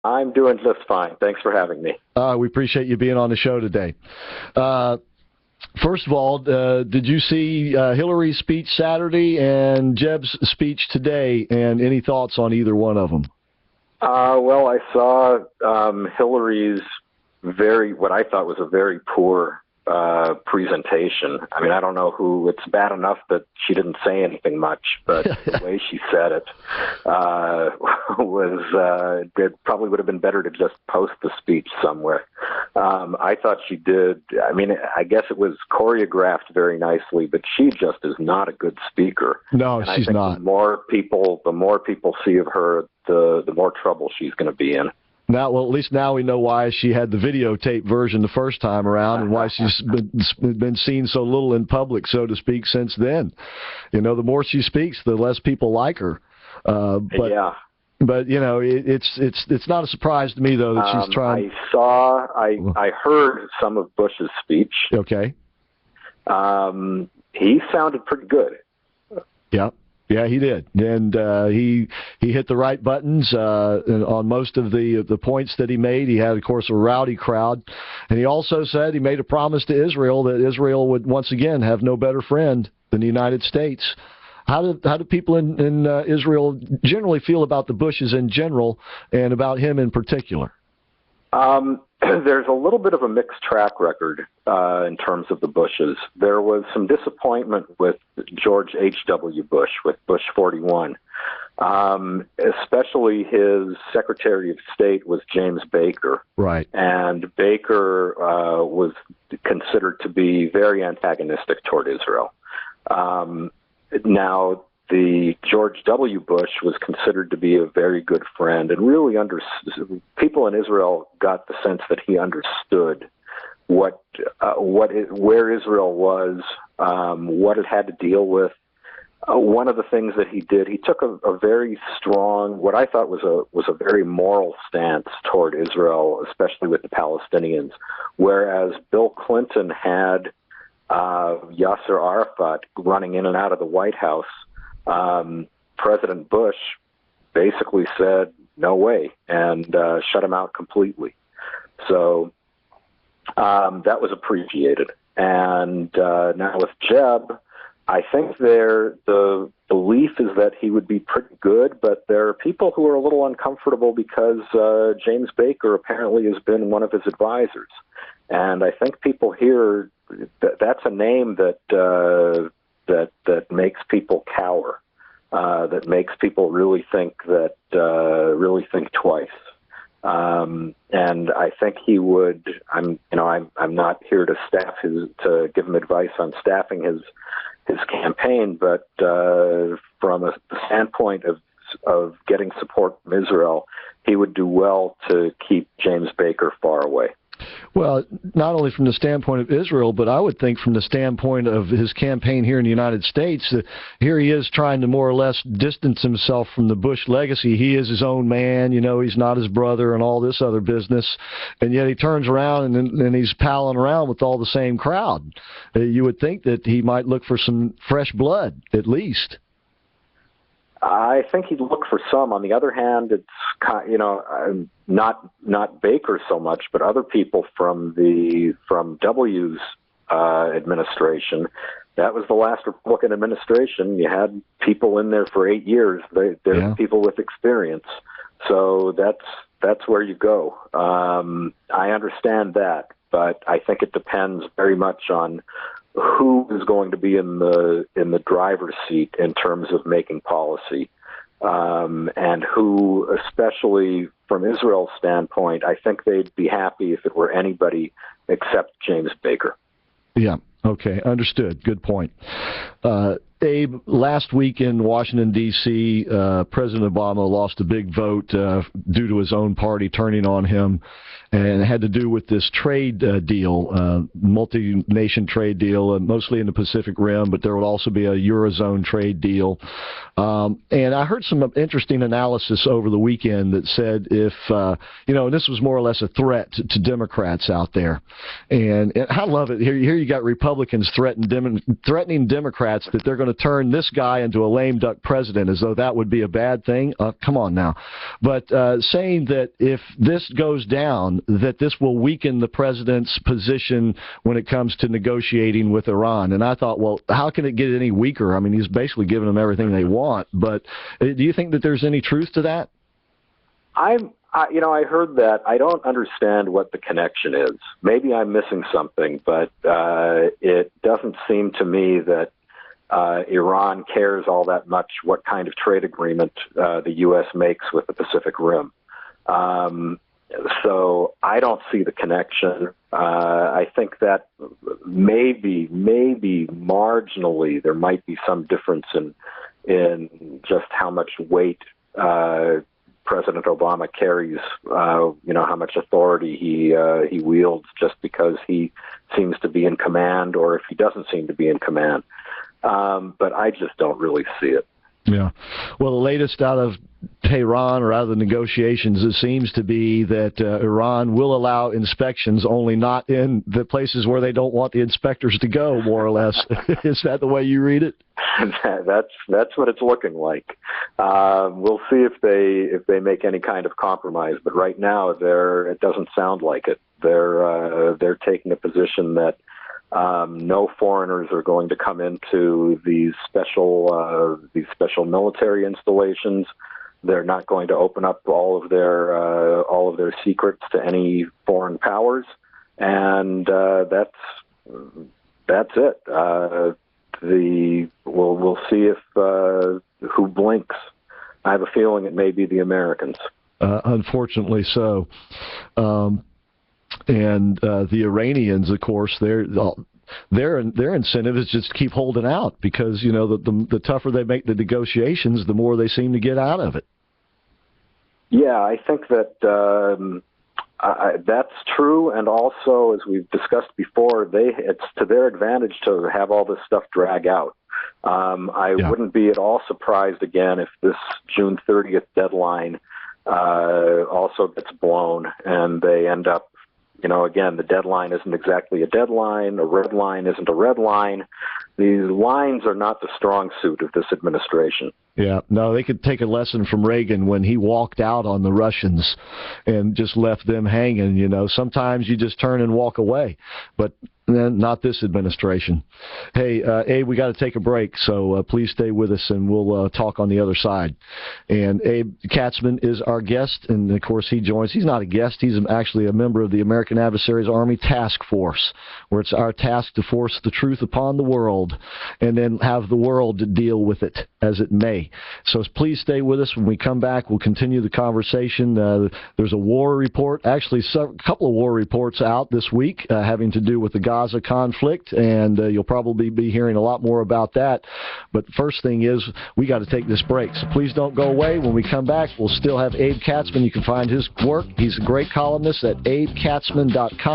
I'm doing just fine. Thanks for having me. We appreciate you being on the show today. First of all, did you see Hillary's speech Saturday and Jeb's speech today, and any thoughts on either one of them? Well, I saw Hillary's what I thought was a very poor presentation. I mean, I don't know it's bad enough that she didn't say anything much, but the way she said it it probably would have been better to just post the speech somewhere. I thought she did. I mean, I guess it was choreographed very nicely, but she just is not a good speaker. No, and she's not. The more people see of her, the more trouble she's going to be in. Now, well, at least now we know why she had the videotape version the first time around, and why she's been seen so little in public, so to speak, since then. You know, the more she speaks, the less people like her. But you know, it's not a surprise to me though that she's trying. I heard some of Bush's speech. Okay. He sounded pretty good. Yeah. Yeah, he did, and he hit the right buttons on most of the points that he made. He had, of course, a rowdy crowd, and he also said he made a promise to Israel that Israel would once again have no better friend than the United States. How do people in Israel generally feel about the Bushes in general, and about him in particular? There's a little bit of a mixed track record in terms of the Bushes. There was some disappointment with George H.W. Bush, with Bush 41. Especially his Secretary of State was James Baker. Right. And Baker was considered to be very antagonistic toward Israel. Now, the George W. Bush was considered to be a very good friend, and really people in Israel got the sense that he understood where Israel was, what it had to deal with. One of the things that he did, he took a very strong, what I thought was a very moral stance toward Israel, especially with the Palestinians, whereas Bill Clinton had Yasser Arafat running in and out of the White House. President Bush basically said, no way, and shut him out completely. So that was appreciated. And now with Jeb, I think the belief is that he would be pretty good, but there are people who are a little uncomfortable because James Baker apparently has been one of his advisors. And I think people hear that's a name that makes people cower, that makes people really think twice. And I think he would. I'm not here to give him advice on staffing his campaign, but from a standpoint of getting support from Israel, he would do well to keep James Baker far away. Well, not only from the standpoint of Israel, but I would think from the standpoint of his campaign here in the United States, here he is trying to more or less distance himself from the Bush legacy. He is his own man, you know, he's not his brother and all this other business, and yet he turns around and he's palling around with all the same crowd. You would think that he might look for some fresh blood, at least. I think he'd look for some. On the other hand, it's not Baker so much, but other people from W's administration. That was the last Republican administration. You had people in there for 8 years. They're people with experience. So that's where you go. I understand that, but I think it depends very much on who is going to be in the driver's seat in terms of making policy, and who, especially from Israel's standpoint, I think they'd be happy if it were anybody except James Baker. Yeah. Okay. Understood. Good point. Abe, last week in Washington, D.C., President Obama lost a big vote due to his own party turning on him, and it had to do with this trade deal, multi-nation trade deal, mostly in the Pacific Rim, but there would also be a Eurozone trade deal. And I heard some interesting analysis over the weekend that said if, this was more or less a threat to Democrats out there. And I love it. Here you got Republicans threatening Democrats that they're going to turn this guy into a lame duck president, as though that would be a bad thing. Come on now. But saying that if this goes down, that this will weaken the president's position when it comes to negotiating with Iran. And I thought, well, how can it get any weaker? I mean, he's basically giving them everything they want. But do you think that there's any truth to that? I heard that. I don't understand what the connection is. Maybe I'm missing something, but it doesn't seem to me that Iran cares all that much what kind of trade agreement the U.S. makes with the Pacific Rim. So I don't see the connection. I think that maybe marginally there might be some difference in just how much weight President Obama carries, how much authority he wields just because he seems to be in command, or if he doesn't seem to be in command. But I just don't really see it. Yeah. Well, the latest out of Tehran or out of the negotiations, it seems to be that Iran will allow inspections, only not in the places where they don't want the inspectors to go, more or less. Is that the way you read it? That's what it's looking like. We'll see if they make any kind of compromise, but right now it doesn't sound like it. They're taking a position that no foreigners are going to come into these special military installations. They're not going to open up all of their secrets to any foreign powers, and that's it. We'll see if who blinks. I have a feeling it may be the Americans. Unfortunately, so. And the Iranians, of course, their incentive is just to keep holding out because the tougher they make the negotiations, the more they seem to get out of it. Yeah, I think that that's true, and also, as we've discussed before, it's to their advantage to have all this stuff drag out. I wouldn't be at all surprised again if this June 30th deadline also gets blown and they end up. Again, the deadline isn't exactly a deadline. A red line isn't a red line. These lines are not the strong suit of this administration. Yeah, no, they could take a lesson from Reagan when he walked out on the Russians and just left them hanging. Sometimes you just turn and walk away, but not this administration. Hey, Abe, we got to take a break, so please stay with us, and we'll talk on the other side. And Abe Katsman is our guest, and, of course, he joins. He's not a guest. He's actually a member of the American Adversaries Army Task Force, where it's our task to force the truth upon the world and then have the world to deal with it as it may. So please stay with us. When we come back, we'll continue the conversation. There's a war report, actually a couple of war reports out this week having to do with the Gaza conflict, and you'll probably be hearing a lot more about that. But the first thing is we got to take this break. So please don't go away. When we come back, we'll still have Abe Katsman. You can find his work. He's a great columnist at abekatsman.com.